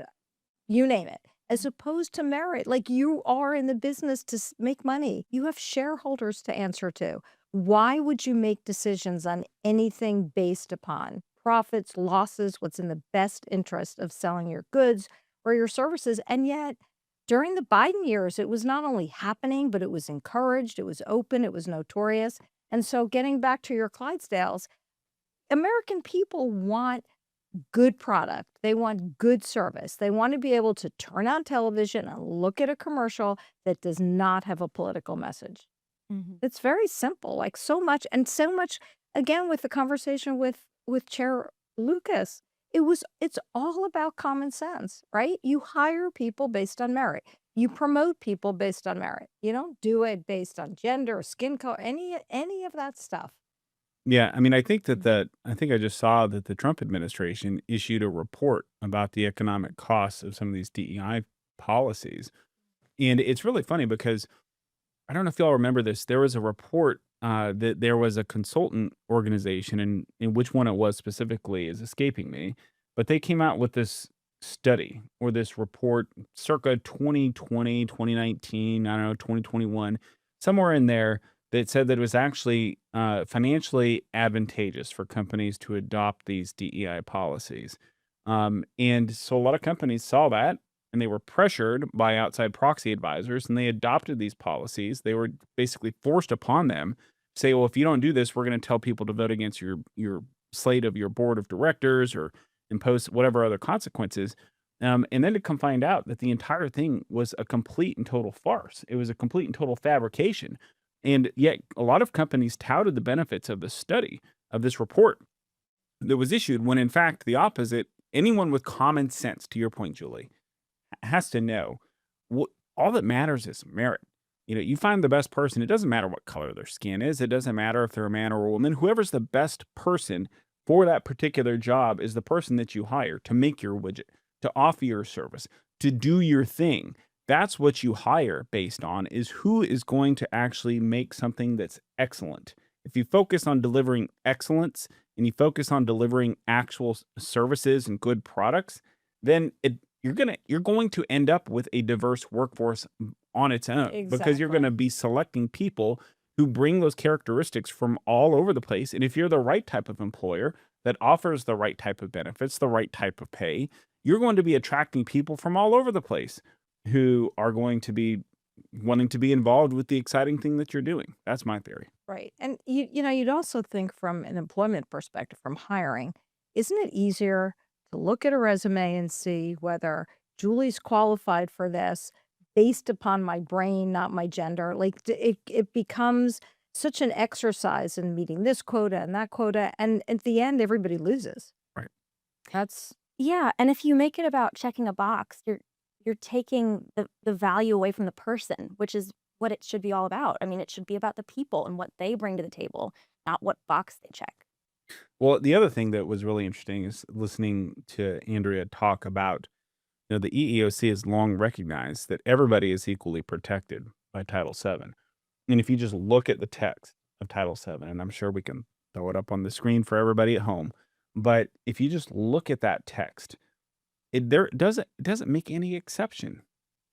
you name it, as opposed to merit? Like, you are in the business to make money. You have shareholders to answer to. Why would you make decisions on anything based upon profits, losses, what's in the best interest of selling your goods or your services? And yet, during the Biden years, it was not only happening, but it was encouraged, it was open, it was notorious. And so, getting back to your Clydesdales, American people want good product. They want good service. They want to be able to turn on television and look at a commercial that does not have a political message. It's very simple, like so much, and so much, again, with the conversation with Chair Lucas, it's all about common sense, right? You hire people based on merit. You promote people based on merit. You don't do it based on gender, skin color, any of that stuff. Yeah, I mean, I think I just saw that the Trump administration issued a report about the economic costs of some of these DEI policies. And it's really funny because I don't know if y'all remember this. There was a report that there was a consultant organization, and in which one it was specifically is escaping me, but they came out with this study or this report circa 2020, 2019, I don't know, 2021, somewhere in there, that said that it was actually financially advantageous for companies to adopt these DEI policies. And so a lot of companies saw that and they were pressured by outside proxy advisors and they adopted these policies. They were basically forced upon them to say, well, if you don't do this, we're going to tell people to vote against your slate of your board of directors or impose whatever other consequences. And then to come find out that the entire thing was a complete and total farce. It was a complete and total fabrication. And yet a lot of companies touted the benefits of the study, of this report that was issued, when in fact the opposite. Anyone with common sense, to your point, Julie, has to know all that matters is merit. You find the best person. It doesn't matter what color their skin is. It doesn't matter if they're a man or a woman. Whoever's the best person for that particular job is the person that you hire to make your widget, to offer your service, to do your thing. That's what you hire based on, is who is going to actually make something that's excellent. If you focus on delivering excellence and you focus on delivering actual services and good products, then you're going to end up with a diverse workforce on its own, because you're going to be selecting people who bring those characteristics from all over the place. And if you're the right type of employer that offers the right type of benefits, the right type of pay, you're going to be attracting people from all over the place who are going to be wanting to be involved with the exciting thing that you're doing. That's my theory. Right. And you'd also think from an employment perspective, from hiring, isn't it easier to look at a resume and see whether Julie's qualified for this based upon my brain, not my gender? Like, it becomes such an exercise in meeting this quota and that quota, and at the end, everybody loses. Right. Yeah, and if you make it about checking a box, you're taking the value away from the person, which is what it should be all about. I mean, it should be about the people and what they bring to the table, not what box they check. Well, the other thing that was really interesting is listening to Andrea talk about, the EEOC has long recognized that everybody is equally protected by Title VII. And if you just look at the text of Title VII, and I'm sure we can throw it up on the screen for everybody at home, but if you just look at that text, it doesn't make any exception.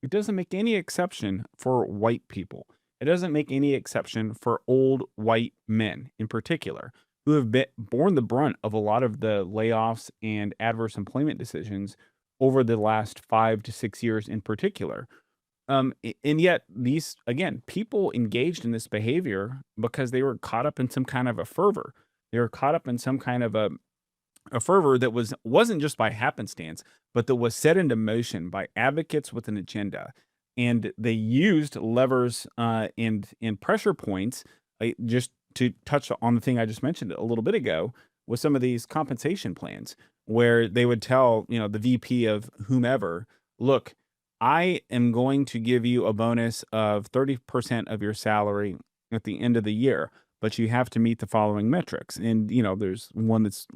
It doesn't make any exception for white people. It doesn't make any exception for old white men in particular, who have borne the brunt of a lot of the layoffs and adverse employment decisions over the last 5 to 6 years in particular. And yet these, again, people engaged in this behavior because they were caught up in some kind of a fervor. They were caught up in some kind of a fervor that wasn't just by happenstance, but that was set into motion by advocates with an agenda. And they used levers and pressure points, just to touch on the thing I just mentioned a little bit ago, with some of these compensation plans, where they would tell, the VP of whomever, look, I am going to give you a bonus of 30% of your salary at the end of the year, but you have to meet the following metrics. And, there's one that's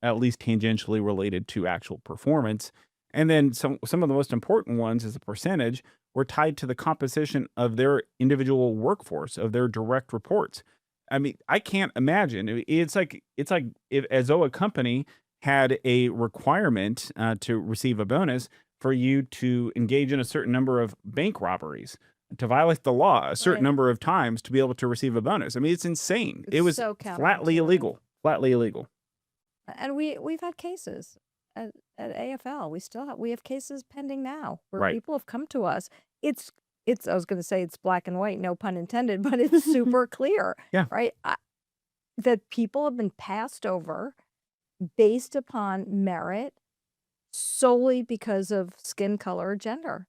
at least tangentially related to actual performance. And then some of the most important ones as a percentage were tied to the composition of their individual workforce, of their direct reports. I mean, I can't imagine. It's like if, as though a company had a requirement to receive a bonus for you to engage in a certain number of bank robberies, to violate the law a certain number of times to be able to receive a bonus. I mean, it's insane. It was so flatly illegal. Flatly illegal. And we've had cases at AFL. We have cases pending now where Right. people have come to us. It's I was going to say it's black and white, no pun intended, but it's super clear, Yeah. right? That people have been passed over based upon merit solely because of skin color or gender.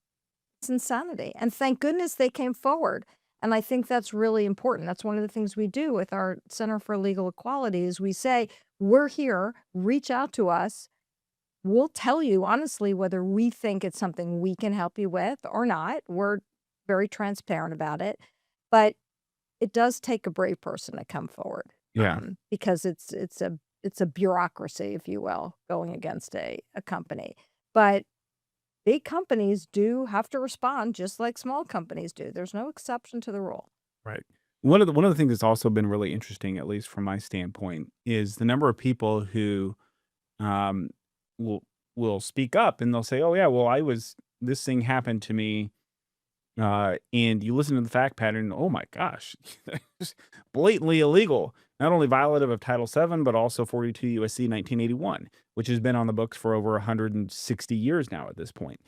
It's insanity. And thank goodness they came forward. And I think that's really important. That's one of the things we do with our Center for Legal Equality is we say, we're here, reach out to us. We'll tell you honestly whether we think it's something we can help you with or not. We're very transparent about it. But it does take a brave person to come forward. Yeah. Because it's a bureaucracy, if you will, going against a company. But big companies do have to respond just like small companies do. There's no exception to the rule. Right. One of the things that's also been really interesting, at least from my standpoint, is the number of people who um, will speak up and they'll say, "Oh yeah, well this thing happened to me," and you listen to the fact pattern. Oh my gosh, it's blatantly illegal. Not only violative of Title VII, but also 42 U.S.C. 1981, which has been on the books for over 160 years now at this point.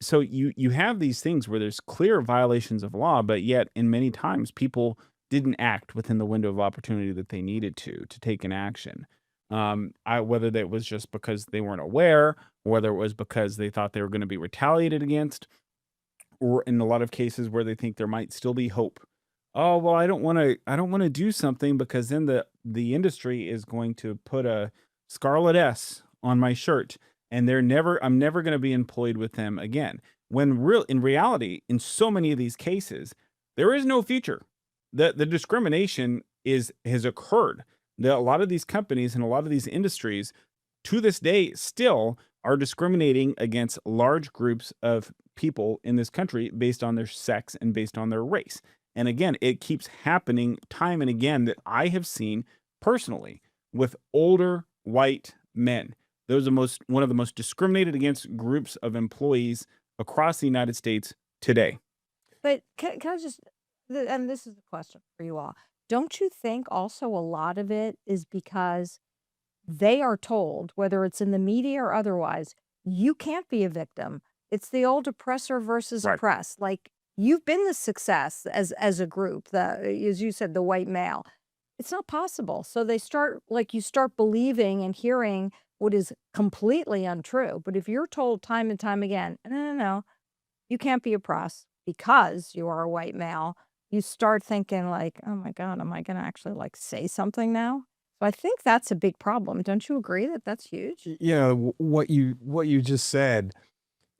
So you have these things where there's clear violations of law, but yet in many times people didn't act within the window of opportunity that they needed to take an action. Whether that was just because they weren't aware, or whether it was because they thought they were going to be retaliated against, or in a lot of cases where they think there might still be hope. Oh, well, I don't want to do something because then the industry is going to put a scarlet S on my shirt and I'm never going to be employed with them again. When in reality, in so many of these cases, there is no future. The discrimination has occurred. A lot of these companies and a lot of these industries to this day still are discriminating against large groups of people in this country based on their sex and based on their race. And again, it keeps happening time and again that I have seen personally with older white men. Those are one of the most discriminated against groups of employees across the United States today. But can I just, and this is a question for you all. Don't you think also a lot of it is because they are told, whether it's in the media or otherwise, you can't be a victim. It's the old oppressor versus Right. oppressed. Like, you've been the success as a group, as you said, the white male. It's not possible. So you start believing and hearing what is completely untrue. But if you're told time and time again, no, you can't be oppressed because you are a white male, you start thinking like, oh my God, am I going to actually say something now? So I think that's a big problem. Don't you agree that that's huge? What you just said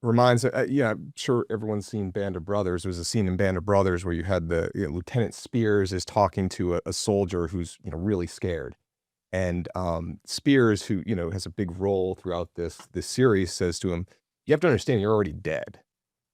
reminds, I'm sure everyone's seen Band of Brothers. There was a scene in Band of Brothers where you had Lieutenant Spears is talking to a soldier who's really scared, and Spears, who has a big role throughout this series, says to him, "You have to understand you're already dead,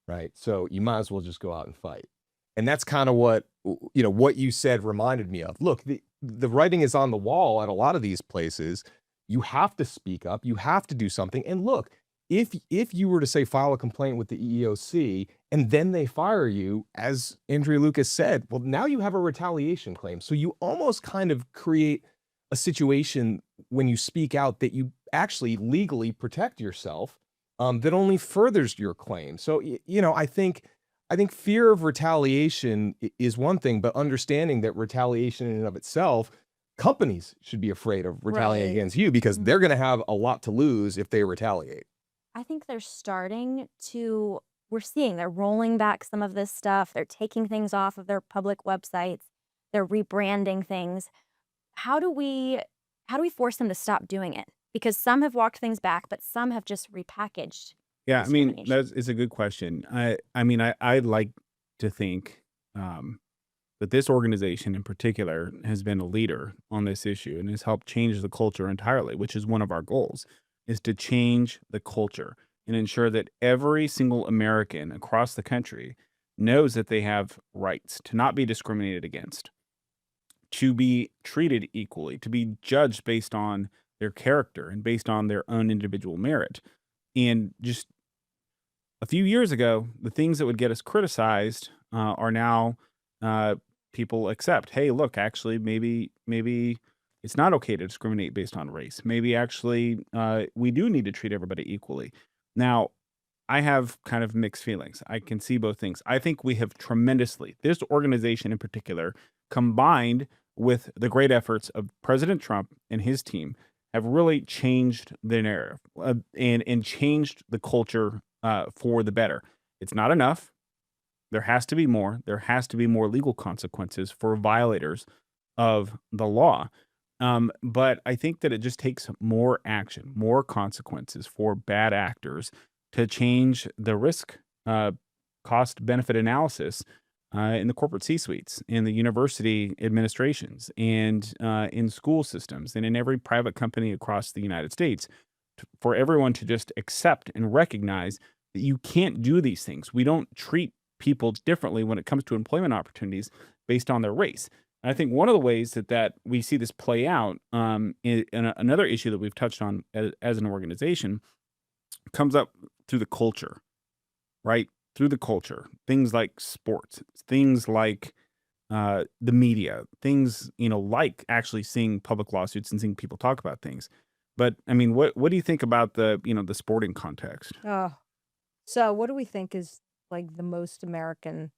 right? So you might as well just go out and fight." And that's kind of what what you said reminded me of. Look, the writing is on the wall at a lot of these places. You have to speak up. You have to do something. And look, if you were to say file a complaint with the EEOC and then they fire you, as Andrea Lucas said, well, now you have a retaliation claim. So you almost kind of create a situation when you speak out that you actually legally protect yourself that only furthers your claim. So, I think fear of retaliation is one thing, but understanding that retaliation in and of itself, companies should be afraid of retaliating Right. against you because Mhm. they're going to have a lot to lose if they retaliate. I think they're starting to, we're seeing they're rolling back some of this stuff. They're taking things off of their public websites. They're rebranding things. How do we force them to stop doing it? Because some have walked things back, but some have just repackaged Yeah, I mean, discrimination. that's a good question. I mean, I'd like to think that this organization in particular has been a leader on this issue and has helped change the culture entirely, which is one of our goals, is to change the culture and ensure that every single American across the country knows that they have rights to not be discriminated against, to be treated equally, to be judged based on their character and based on their own individual merit. And just a few years ago, the things that would get us criticized are now uh, people accept. Hey, look, actually, maybe it's not okay to discriminate based on race. Maybe actually we do need to treat everybody equally. Now, I have kind of mixed feelings. I can see both things. I think we have tremendously, this organization in particular, combined with the great efforts of President Trump and his team, have really changed the narrative and changed the culture for the better. It's not enough. There has to be more. There has to be more legal consequences for violators of the law. But I think that it just takes more action, more consequences for bad actors to change the risk cost benefit analysis in the corporate C-suites, in the university administrations, and in school systems, and in every private company across the United States, for everyone to just accept and recognize that you can't do these things. We don't treat people differently when it comes to employment opportunities based on their race. And I think one of the ways that we see this play out in another issue that we've touched on as an organization comes up through the culture, right? Through the culture, things like sports, things like the media, things like actually seeing public lawsuits and seeing people talk about things. But I mean, what do you think about the sporting context? Oh, so what do we think is like the most American,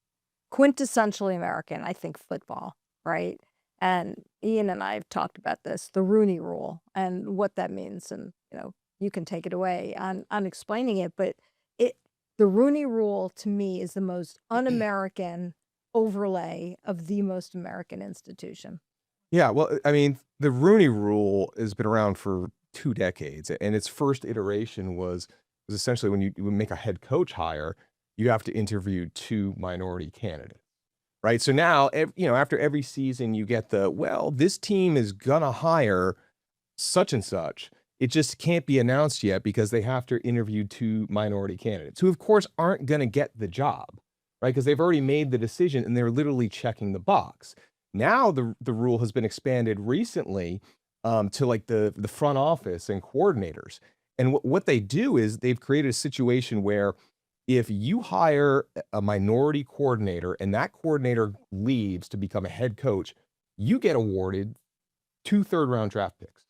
quintessentially American? I think football, right? And Ian and I have talked about this, the Rooney Rule, and what that means. And you can take it away on explaining it, but it the Rooney Rule to me is the most un-American overlay of the most American institution. Yeah, well, I mean, the Rooney Rule has been around for 2 decades, and its first iteration was essentially when you would make a head coach hire, you have to interview 2 minority candidates, right? So now, after every season, you get this team is gonna hire such and such. It just can't be announced yet because they have to interview 2 minority candidates who, of course, aren't gonna get the job, right? Because they've already made the decision and they're literally checking the box. Now the rule has been expanded recently to like the front office and coordinators. And what they do is they've created a situation where if you hire a minority coordinator and that coordinator leaves to become a head coach, you get awarded 2 third-round draft picks.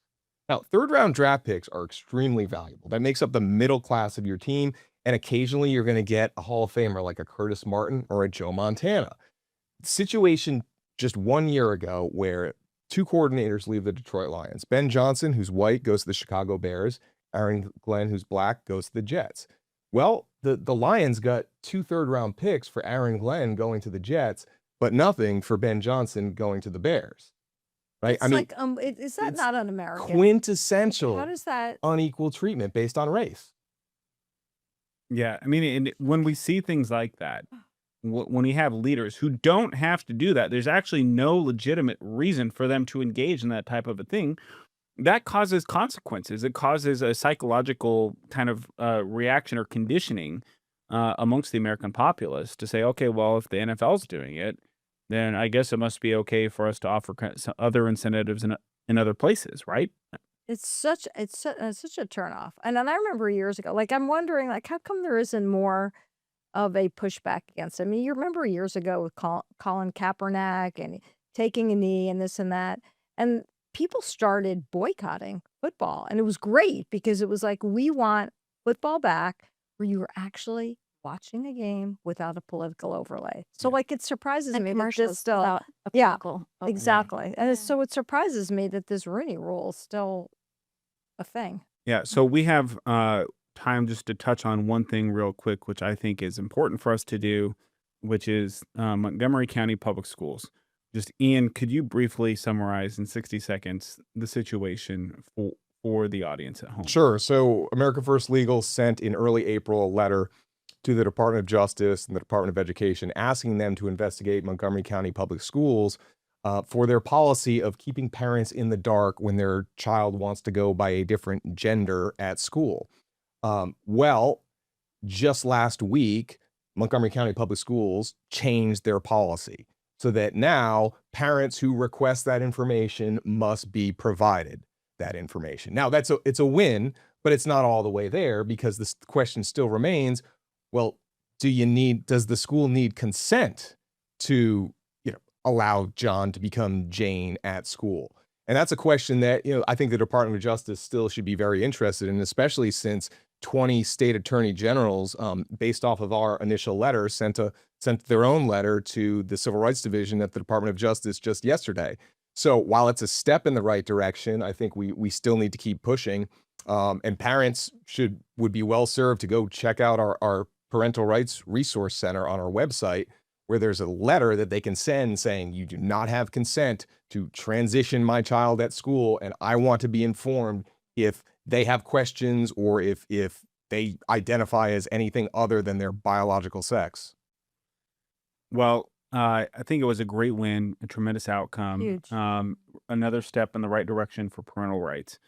Now, third-round draft picks are extremely valuable. That makes up the middle class of your team. And occasionally you're going to get a Hall of Famer like a Curtis Martin or a Joe Montana. Situation just 1 year ago where 2 coordinators leave the Detroit Lions. Ben Johnson, who's white, goes to the Chicago Bears. Aaron Glenn, who's black, goes to the Jets. Well, the Lions got 2 third-round picks for Aaron Glenn going to the Jets, but nothing for Ben Johnson going to the Bears. Right? It's like, is that it's not un-American? quintessential How does that? unequal treatment based on race. Yeah, I mean, and when we see things like that, when we have leaders who don't have to do that, there's actually no legitimate reason for them to engage in that type of a thing. That causes consequences. It causes a psychological kind of reaction or conditioning amongst the American populace to say, okay, well, if the NFL's doing it, then I guess it must be okay for us to offer some other incentives in other places, right? It's such a turnoff. And then I remember years ago, like I'm wondering, like how come there isn't more of a pushback against it? I mean, you remember years ago with Colin Kaepernick and taking a knee and this and that, and people started boycotting football, and it was great because it was like we want football back where you were actually watching a game without a political overlay. So, Yeah. like, it surprises And me that commercials this still, without a yeah, political exactly. And Yeah. so it surprises me that this Rooney Rule is still a thing. Yeah, so we have time just to touch on one thing real quick, which I think is important for us to do, which is Montgomery County Public Schools. Just Ian, could you briefly summarize in 60 seconds the situation for the audience at home? Sure. So America First Legal sent in early April a letter to the Department of Justice and the Department of Education asking them to investigate Montgomery County Public Schools for their policy of keeping parents in the dark when their child wants to go by a different gender at school. Well, just last week, Montgomery County Public Schools changed their policy so that now parents who request that information must be provided that information. Now, it's a win, but it's not all the way there because this question still remains, well, does the school need consent to, allow John to become Jane at school? And that's a question that, I think the Department of Justice still should be very interested in, especially since 20 state attorney generals, based off of our initial letter, sent their own letter to the Civil Rights Division at the Department of Justice just yesterday. So while it's a step in the right direction, I think we still need to keep pushing. And parents would be well served to go check out our Parental Rights Resource Center on our website, where there's a letter that they can send saying, you do not have consent to transition my child at school, and I want to be informed if they have questions or if they identify as anything other than their biological sex. Well, I think it was a great win, a tremendous outcome. Huge. Another step in the right direction for parental rights.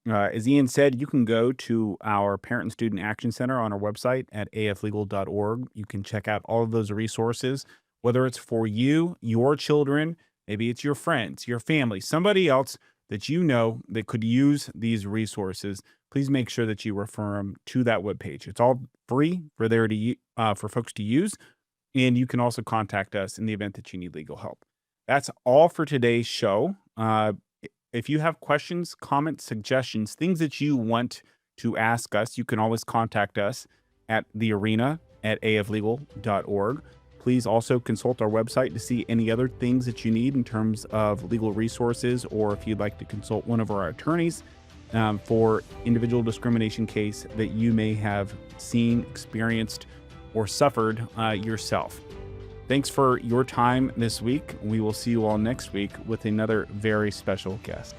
As Ian said, you can go to our Parent and Student Action Center on our website at aflegal.org. You can check out all of those resources, whether it's for you, your children, maybe it's your friends, your family, somebody else that you know that could use these resources. Please make sure that you refer them to that webpage. It's all free for folks to use, and you can also contact us in the event that you need legal help. That's all for today's show. If you have questions, comments, suggestions, things that you want to ask us, you can always contact us at thearena@aflegal.org. Please also consult our website to see any other things that you need in terms of legal resources, or if you'd like to consult one of our attorneys for individual discrimination case that you may have seen, experienced, or suffered yourself. Thanks for your time this week. We will see you all next week with another very special guest.